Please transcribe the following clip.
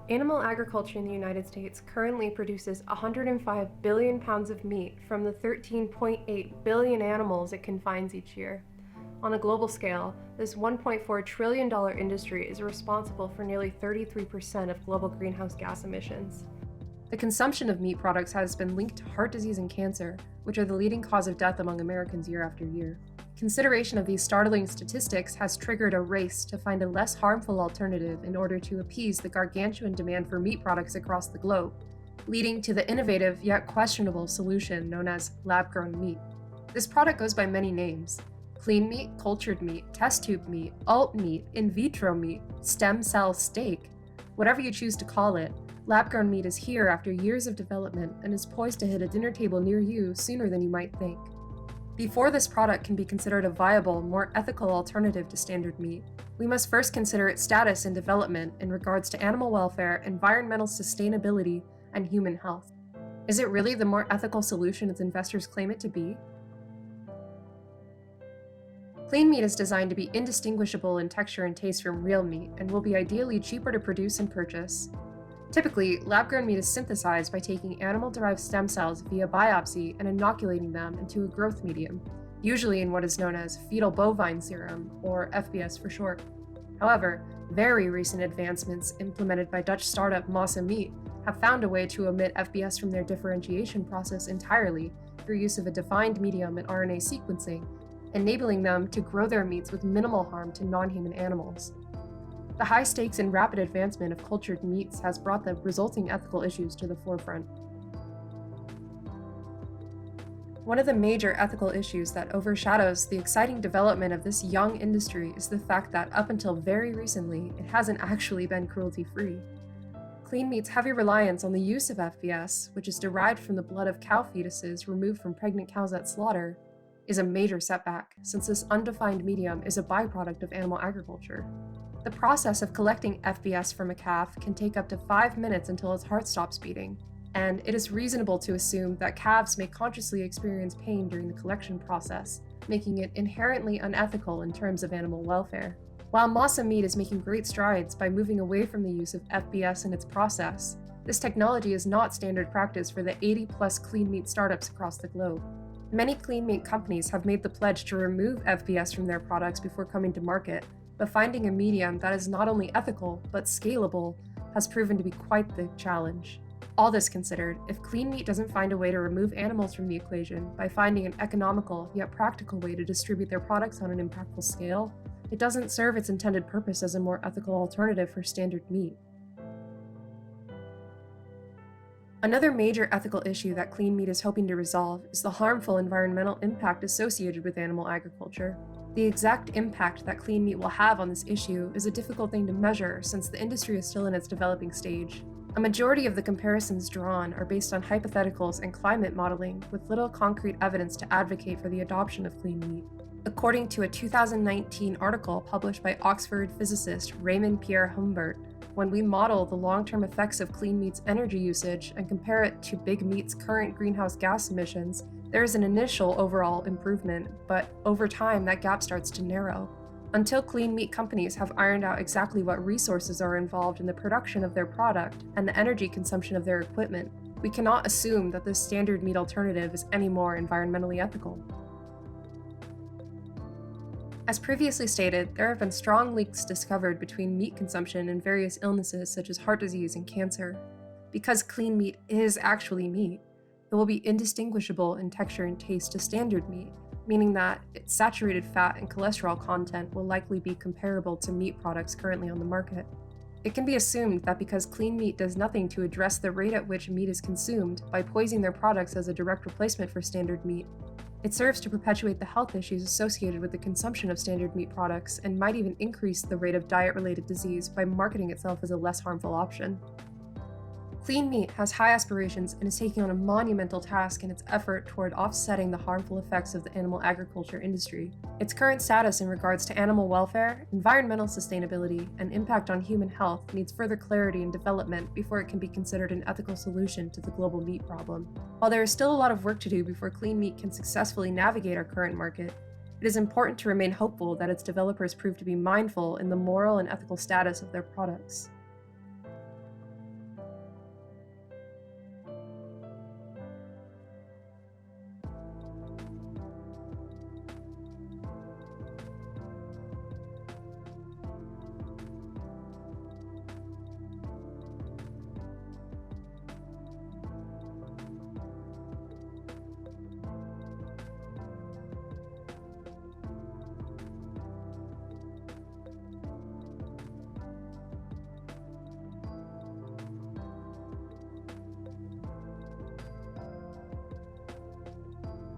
Animal agriculture in the United States currently produces 105 billion pounds of meat from the 13.8 billion animals it confines each year. On a global scale, this $1.4 trillion industry is responsible for nearly 33% of global greenhouse gas emissions. The consumption of meat products has been linked to heart disease and cancer, which are the leading cause of death among Americans year after year. Consideration of these startling statistics has triggered a race to find a less harmful alternative in order to appease the gargantuan demand for meat products across the globe, leading to the innovative yet questionable solution known as lab-grown meat. This product goes by many names: clean meat, cultured meat, test tube meat, alt meat, in vitro meat, stem cell steak. Whatever you choose to call it, lab-grown meat is here after years of development and is poised to hit a dinner table near you sooner than you might think. Before this product can be considered a viable, more ethical alternative to standard meat, we must first consider its status and development in regards to animal welfare, environmental sustainability, and human health. Is it really the more ethical solution its investors claim it to be? Clean meat is designed to be indistinguishable in texture and taste from real meat and will be ideally cheaper to produce and purchase. Typically, lab-grown meat is synthesized by taking animal-derived stem cells via biopsy and inoculating them into a growth medium, usually in what is known as fetal bovine serum, or FBS for short. However, very recent advancements implemented by Dutch startup Massa Meat have found a way to omit FBS from their differentiation process entirely through use of a defined medium in RNA sequencing, enabling them to grow their meats with minimal harm to non-human animals. The high stakes and rapid advancement of cultured meats has brought the resulting ethical issues to the forefront. One of the major ethical issues that overshadows the exciting development of this young industry is the fact that up until very recently, it hasn't actually been cruelty-free. Clean meat's heavy reliance on the use of FBS, which is derived from the blood of cow fetuses removed from pregnant cows at slaughter, is a major setback, since this undefined medium is a byproduct of animal agriculture. The process of collecting FBS from a calf can take up to 5 minutes until its heart stops beating, and it is reasonable to assume that calves may consciously experience pain during the collection process, making it inherently unethical in terms of animal welfare. While Massa Meat is making great strides by moving away from the use of FBS in its process, this technology is not standard practice for the 80-plus clean meat startups across the globe. Many clean meat companies have made the pledge to remove FBS from their products before coming to market, but finding a medium that is not only ethical, but scalable, has proven to be quite the challenge. All this considered, if clean meat doesn't find a way to remove animals from the equation by finding an economical yet practical way to distribute their products on an impactful scale, it doesn't serve its intended purpose as a more ethical alternative for standard meat. Another major ethical issue that clean meat is hoping to resolve is the harmful environmental impact associated with animal agriculture. The exact impact that clean meat will have on this issue is a difficult thing to measure since the industry is still in its developing stage. A majority of the comparisons drawn are based on hypotheticals and climate modeling with little concrete evidence to advocate for the adoption of clean meat. According to a 2019 article published by Oxford physicist Raymond Pierre Humbert, when we model the long-term effects of clean meat's energy usage and compare it to big meat's current greenhouse gas emissions, there is an initial overall improvement, but over time that gap starts to narrow. Until clean meat companies have ironed out exactly what resources are involved in the production of their product and the energy consumption of their equipment, we cannot assume that this standard meat alternative is any more environmentally ethical. As previously stated, there have been strong links discovered between meat consumption and various illnesses such as heart disease and cancer. Because clean meat is actually meat, it will be indistinguishable in texture and taste to standard meat, meaning that its saturated fat and cholesterol content will likely be comparable to meat products currently on the market. It can be assumed that because clean meat does nothing to address the rate at which meat is consumed by poising their products as a direct replacement for standard meat, it serves to perpetuate the health issues associated with the consumption of standard meat products and might even increase the rate of diet-related disease by marketing itself as a less harmful option. Clean meat has high aspirations and is taking on a monumental task in its effort toward offsetting the harmful effects of the animal agriculture industry. Its current status in regards to animal welfare, environmental sustainability, and impact on human health needs further clarity and development before it can be considered an ethical solution to the global meat problem. While there is still a lot of work to do before clean meat can successfully navigate our current market, it is important to remain hopeful that its developers prove to be mindful in the moral and ethical status of their products.